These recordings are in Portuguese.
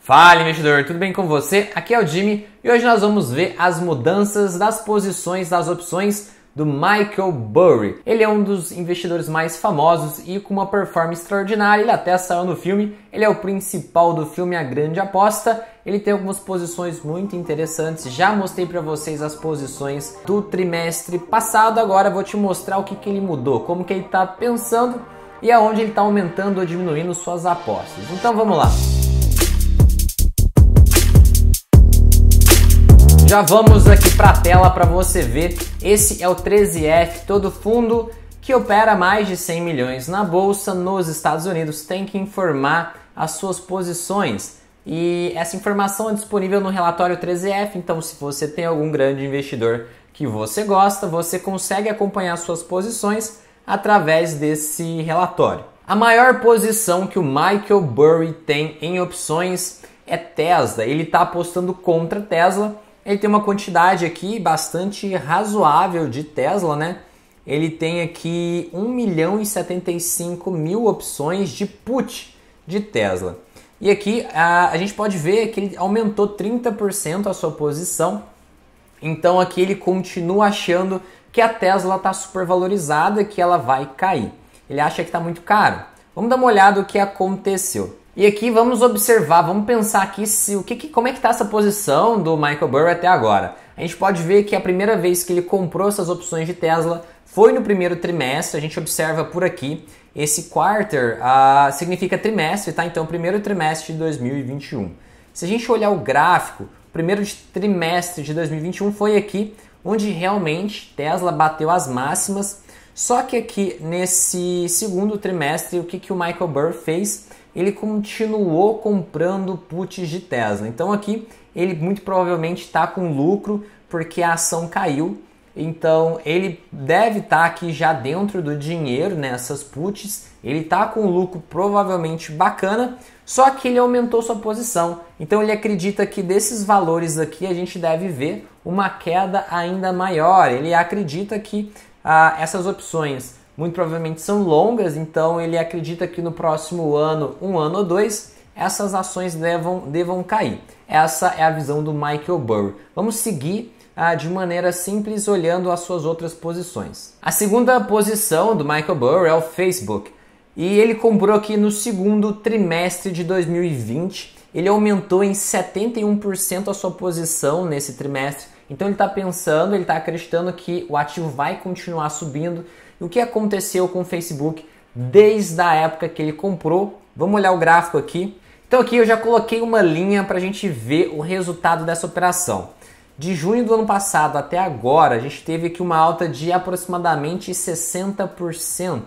Fala, investidor, tudo bem com você? Aqui é o Jimmy e hoje nós vamos ver as mudanças das posições das opções do Michael Burry. Ele é um dos investidores mais famosos e com uma performance extraordinária. Ele até saiu no filme, ele é o principal do filme A Grande Aposta. Ele tem algumas posições muito interessantes. Já mostrei para vocês as posições do trimestre passado. Agora vou te mostrar o que ele mudou, como que ele está pensando e aonde ele está aumentando ou diminuindo suas apostas. Então vamos lá. Já vamos aqui para a tela para você ver. Esse é o 13F, todo fundo que opera mais de 100 milhões na bolsa nos Estados Unidos tem que informar as suas posições. E essa informação é disponível no relatório 13F, então se você tem algum grande investidor que você gosta, você consegue acompanhar suas posições através desse relatório. A maior posição que o Michael Burry tem em opções é Tesla. Ele está apostando contra Tesla. Ele tem uma quantidade aqui bastante razoável de Tesla, né? Ele tem aqui 1.075.000 opções de put de Tesla. E aqui a gente pode ver que ele aumentou 30% a sua posição. Então aqui ele continua achando que a Tesla está supervalorizada, que ela vai cair. Ele acha que está muito caro. Vamos dar uma olhada no que aconteceu. E aqui vamos observar, vamos pensar aqui como é que está essa posição do Michael Burry até agora. A gente pode ver que a primeira vez que ele comprou essas opções de Tesla foi no primeiro trimestre. A gente observa por aqui, esse quarter significa trimestre, tá? Então primeiro trimestre de 2021. Se a gente olhar o gráfico, o primeiro trimestre de 2021 foi aqui onde realmente Tesla bateu as máximas. Só que aqui nesse segundo trimestre, o que o Michael Burry fez? Ele continuou comprando puts de Tesla. Então aqui ele muito provavelmente está com lucro porque a ação caiu. Então ele deve estar aqui já dentro do dinheiro nessas puts. Ele está com lucro provavelmente bacana, só que ele aumentou sua posição. Então ele acredita que desses valores aqui a gente deve ver uma queda ainda maior. Ele acredita que essas opções muito provavelmente são longas, então ele acredita que no próximo ano, um ano ou dois, essas ações devam cair. Essa é a visão do Michael Burry. Vamos seguir de maneira simples olhando as suas outras posições. A segunda posição do Michael Burry é o Facebook. E ele comprou aqui no segundo trimestre de 2020. Ele aumentou em 71% a sua posição nesse trimestre. Então ele está pensando, ele está acreditando que o ativo vai continuar subindo. E o que aconteceu com o Facebook desde a época que ele comprou? Vamos olhar o gráfico aqui. Então aqui eu já coloquei uma linha para a gente ver o resultado dessa operação. De junho do ano passado até agora, a gente teve aqui uma alta de aproximadamente 60%.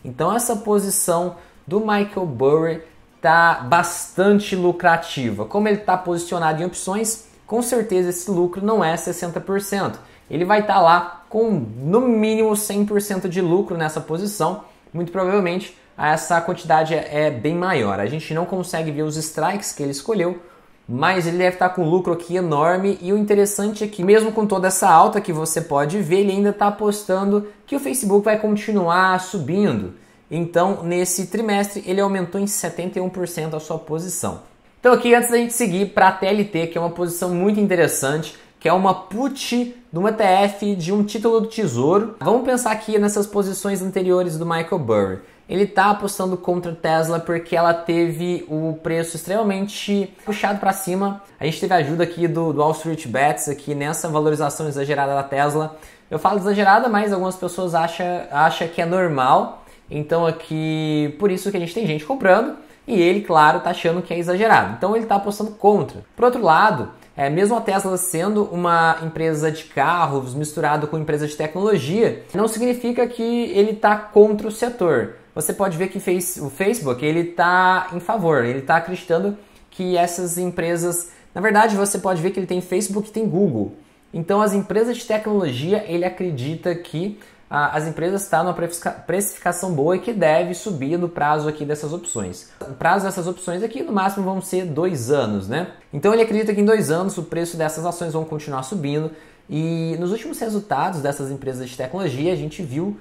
Então essa posição do Michael Burry está bastante lucrativa. Como ele está posicionado em opções, com certeza esse lucro não é 60%. Ele vai estar lá com no mínimo 100% de lucro nessa posição. Muito provavelmente essa quantidade é bem maior. A gente não consegue ver os strikes que ele escolheu, mas ele deve estar com lucro aqui enorme. E o interessante é que mesmo com toda essa alta que você pode ver, ele ainda está apostando que o Facebook vai continuar subindo. Então nesse trimestre ele aumentou em 71% a sua posição. Então aqui antes da gente seguir para a TLT, que é uma posição muito interessante, que é uma put de um ETF de um título do Tesouro. Vamos pensar aqui nessas posições anteriores do Michael Burry. Ele está apostando contra a Tesla porque ela teve o preço extremamente puxado para cima. A gente teve a ajuda aqui do Wall Street Bets aqui nessa valorização exagerada da Tesla. Eu falo exagerada, mas algumas pessoas acham que é normal. Então aqui, por isso que a gente tem gente comprando e ele, claro, está achando que é exagerado. Então ele está apostando contra. Por outro lado, mesmo a Tesla sendo uma empresa de carros misturado com empresa de tecnologia, não significa que ele está contra o setor. Você pode ver que o Facebook ele está em favor, ele está acreditando que essas empresas... Na verdade, você pode ver que ele tem Facebook e tem Google. Então, as empresas de tecnologia, ele acredita que as empresas estão numa precificação boa e que deve subir no prazo aqui dessas opções. O prazo dessas opções aqui, no máximo, vão ser 2 anos, né? Então, ele acredita que em 2 anos o preço dessas ações vão continuar subindo. E nos últimos resultados dessas empresas de tecnologia, a gente viu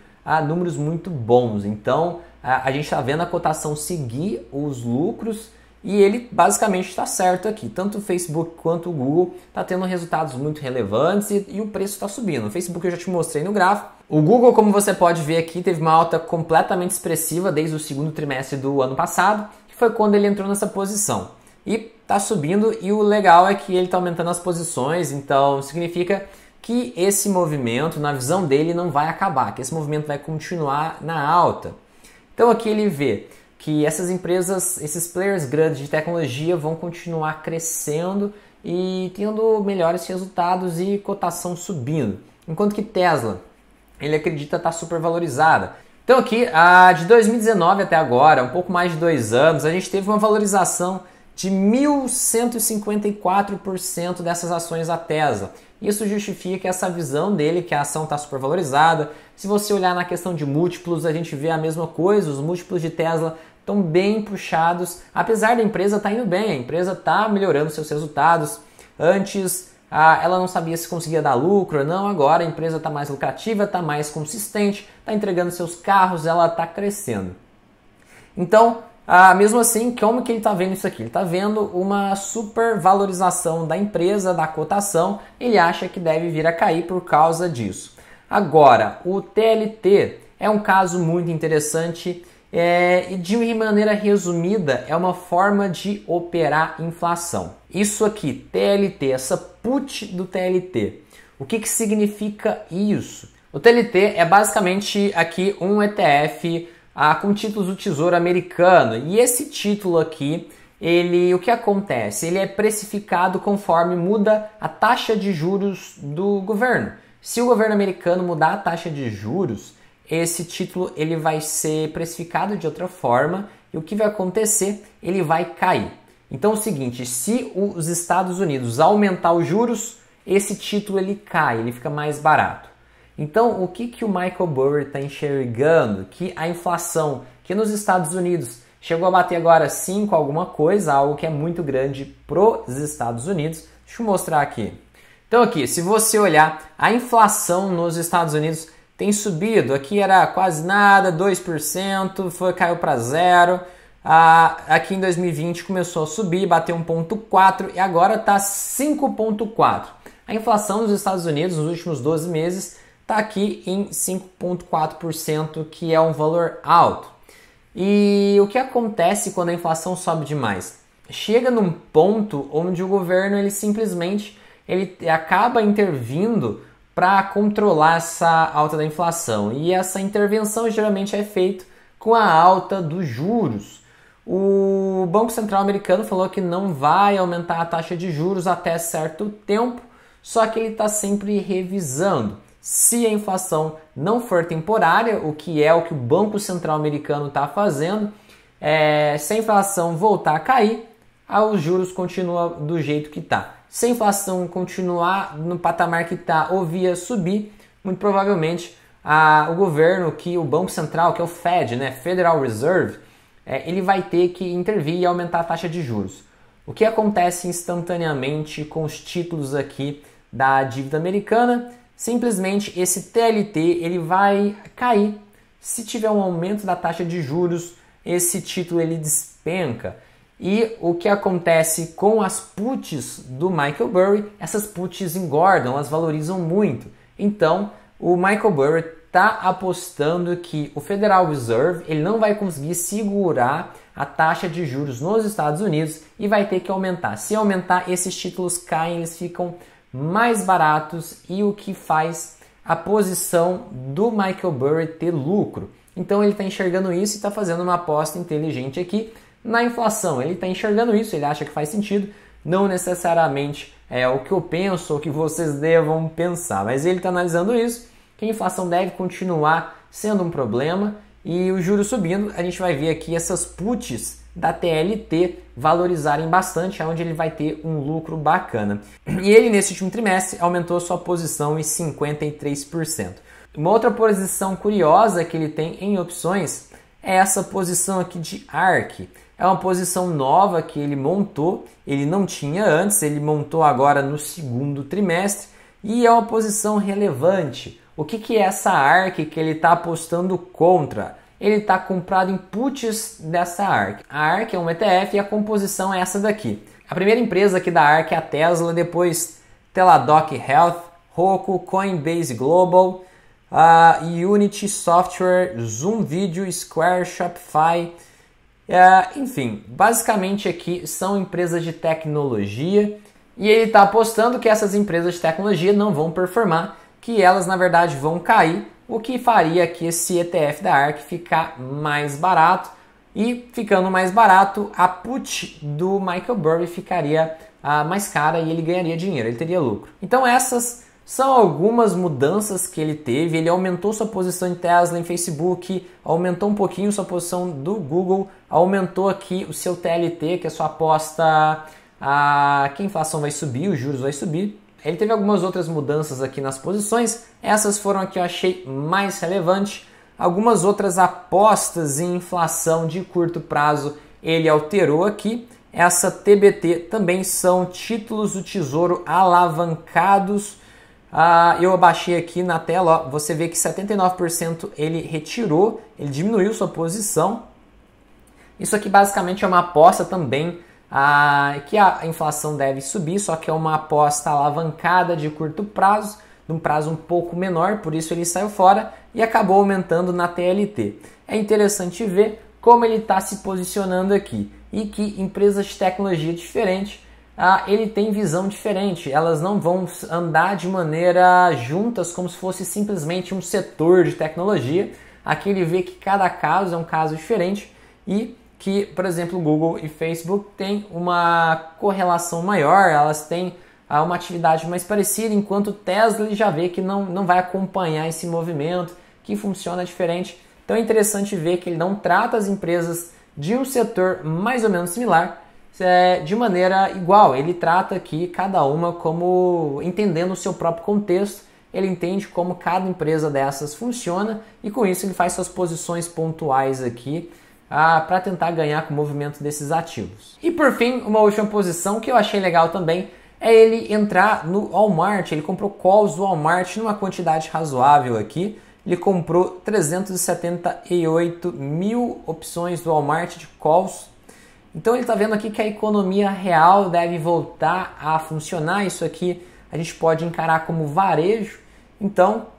números muito bons. Então, a gente está vendo a cotação seguir os lucros E ele basicamente está certo aqui. Tanto o Facebook quanto o Google está tendo resultados muito relevantes e o preço está subindo. O Facebook eu já te mostrei no gráfico. O Google, como você pode ver aqui, teve uma alta completamente expressiva desde o segundo trimestre do ano passado, que foi quando ele entrou nessa posição. E está subindo e o legal é que ele está aumentando as posições, então significa que esse movimento, na visão dele, não vai acabar, que esse movimento vai continuar na alta. Então aqui ele vê que essas empresas, esses players grandes de tecnologia vão continuar crescendo e tendo melhores resultados e cotação subindo. Enquanto que Tesla, ele acredita estar super valorizada. Então aqui, de 2019 até agora, um pouco mais de 2 anos, a gente teve uma valorização de 1.154% dessas ações da Tesla. Isso justifica essa visão dele que a ação está super valorizada. Se você olhar na questão de múltiplos, a gente vê a mesma coisa, os múltiplos de Tesla estão bem puxados, apesar da empresa estar indo bem, a empresa está melhorando seus resultados. Antes ela não sabia se conseguia dar lucro ou não, agora a empresa está mais lucrativa, está mais consistente, está entregando seus carros, ela está crescendo. Então, mesmo assim, como que ele está vendo isso aqui? Ele está vendo uma supervalorização da empresa, da cotação, ele acha que deve vir a cair por causa disso. Agora, o TLT é um caso muito interessante e de maneira resumida é uma forma de operar inflação. Isso aqui, TLT, essa put do TLT, o que significa isso? O TLT é basicamente aqui um ETF com títulos do Tesouro Americano e esse título aqui, o que acontece? Ele é precificado conforme muda a taxa de juros do governo. Se o governo americano mudar a taxa de juros, esse título ele vai ser precificado de outra forma e o que vai acontecer? Ele vai cair. Então é o seguinte, se os Estados Unidos aumentar os juros, esse título ele cai, ele fica mais barato. Então o que o Michael Burry está enxergando? Que a inflação que nos Estados Unidos chegou a bater agora 5 alguma coisa, algo que é muito grande para os Estados Unidos. Deixa eu mostrar aqui. Então aqui, se você olhar, a inflação nos Estados Unidos tem subido, aqui era quase nada, 2%, caiu para 0%, aqui em 2020 começou a subir, bateu 1,4% e agora está 5,4%. A inflação nos Estados Unidos nos últimos 12 meses está aqui em 5,4%, que é um valor alto. E o que acontece quando a inflação sobe demais? Chega num ponto onde o governo ele simplesmente acaba intervindo para controlar essa alta da inflação. E essa intervenção geralmente é feita com a alta dos juros. O Banco Central americano falou que não vai aumentar a taxa de juros até certo tempo, só que ele está sempre revisando. Se a inflação não for temporária, o que é o que o Banco Central americano está fazendo, se a inflação voltar a cair, os juros continuam do jeito que está. Se a inflação continuar no patamar que está ou via subir, muito provavelmente o governo, o Banco Central, que é o Fed, né, Federal Reserve, ele vai ter que intervir e aumentar a taxa de juros. O que acontece instantaneamente com os títulos aqui da dívida americana? Simplesmente esse TLT ele vai cair. Se tiver um aumento da taxa de juros, esse título ele despenca. E o que acontece com as puts do Michael Burry? Essas puts engordam, elas valorizam muito. Então, o Michael Burry está apostando que o Federal Reserve ele não vai conseguir segurar a taxa de juros nos Estados Unidos e vai ter que aumentar. Se aumentar, esses títulos caem, eles ficam mais baratos e o que faz a posição do Michael Burry ter lucro. Então ele está enxergando isso e está fazendo uma aposta inteligente aqui na inflação. Ele está enxergando isso, ele acha que faz sentido, não necessariamente é o que eu penso ou que vocês devam pensar, mas ele está analisando isso, que a inflação deve continuar sendo um problema e o juros subindo, a gente vai ver aqui essas puts da TLT valorizarem bastante, onde ele vai ter um lucro bacana. E ele, nesse último trimestre, aumentou sua posição em 53%. Uma outra posição curiosa que ele tem em opções é essa posição aqui de ARK. É uma posição nova que ele montou, ele não tinha antes, ele montou agora no segundo trimestre e é uma posição relevante. O que é essa ARK que ele está apostando contra? ele está comprado em puts dessa ARK. A ARK é um ETF e a composição é essa daqui. A primeira empresa aqui da ARK é a Tesla, depois Teladoc Health, Roku, Coinbase Global, Unity Software, Zoom Video, Square, Shopify, enfim, basicamente aqui são empresas de tecnologia e ele está apostando que essas empresas de tecnologia não vão performar, que elas na verdade vão cair, o que faria que esse ETF da ARK ficar mais barato e ficando mais barato a put do Michael Burry ficaria mais cara e ele ganharia dinheiro, ele teria lucro. Então essas são algumas mudanças que ele teve. Ele aumentou sua posição em Tesla, em Facebook, aumentou um pouquinho sua posição do Google, aumentou aqui o seu TLT, que é a sua aposta que a inflação vai subir, os juros vai subir. Ele teve algumas outras mudanças aqui nas posições, essas foram aqui que eu achei mais relevante. Algumas outras apostas em inflação de curto prazo ele alterou aqui. Essa TBT também são títulos do Tesouro alavancados. Eu abaixei aqui na tela, ó, você vê que 79% ele retirou, ele diminuiu sua posição. Isso aqui basicamente é uma aposta também que a inflação deve subir, só que é uma aposta alavancada de curto prazo, de um prazo um pouco menor, por isso ele saiu fora e acabou aumentando na TLT. É interessante ver como ele está se posicionando aqui e que empresas de tecnologia diferentes ele tem visão diferente, elas não vão andar de maneira juntas como se fosse simplesmente um setor de tecnologia. Aqui ele vê que cada caso é um caso diferente e que, por exemplo, Google e Facebook têm uma correlação maior, elas têm uma atividade mais parecida, enquanto Tesla ele já vê que não vai acompanhar esse movimento, que funciona diferente. Então é interessante ver que ele não trata as empresas de um setor mais ou menos similar de maneira igual. Ele trata aqui cada uma como entendendo o seu próprio contexto, ele entende como cada empresa dessas funciona e com isso ele faz suas posições pontuais aqui para tentar ganhar com o movimento desses ativos. E por fim, uma última posição que eu achei legal também é ele entrar no Walmart. Ele comprou calls do Walmart numa quantidade razoável aqui. Ele comprou 378 mil opções do Walmart de calls. Então ele está vendo aqui que a economia real deve voltar a funcionar. Isso aqui a gente pode encarar como varejo. Então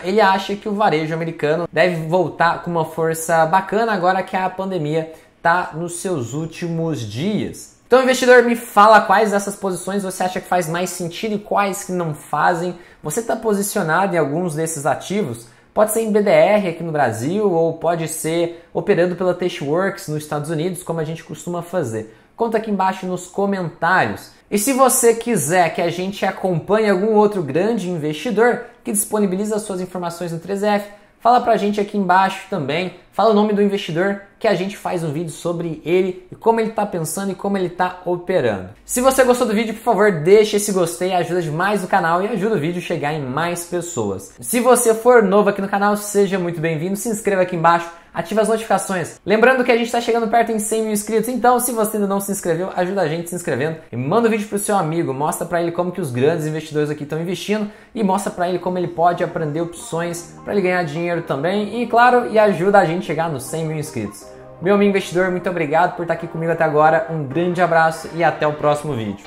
ele acha que o varejo americano deve voltar com uma força bacana agora que a pandemia está nos seus últimos dias. Então, investidor, me fala quais dessas posições você acha que faz mais sentido e quais que não fazem. Você está posicionado em alguns desses ativos? Pode ser em BDR aqui no Brasil ou pode ser operando pela Tasteworks nos Estados Unidos, como a gente costuma fazer. Conta aqui embaixo nos comentários. E se você quiser que a gente acompanhe algum outro grande investidor que disponibiliza suas informações no 3F, fala pra gente aqui embaixo também, fala o nome do investidor que a gente faz um vídeo sobre ele e como ele está pensando e como ele está operando. Se você gostou do vídeo, por favor, deixe esse gostei, ajuda demais o canal e ajuda o vídeo a chegar em mais pessoas. Se você for novo aqui no canal, seja muito bem-vindo, se inscreva aqui embaixo, ative as notificações. Lembrando que a gente está chegando perto em 100 mil inscritos, então se você ainda não se inscreveu, ajuda a gente se inscrevendo e manda o vídeo pro seu amigo, mostra para ele como que os grandes investidores aqui estão investindo e mostra para ele como ele pode aprender opções para ele ganhar dinheiro também e, claro, e ajuda a gente a chegar nos 100 mil inscritos. Meu amigo investidor, muito obrigado por estar aqui comigo até agora, um grande abraço e até o próximo vídeo.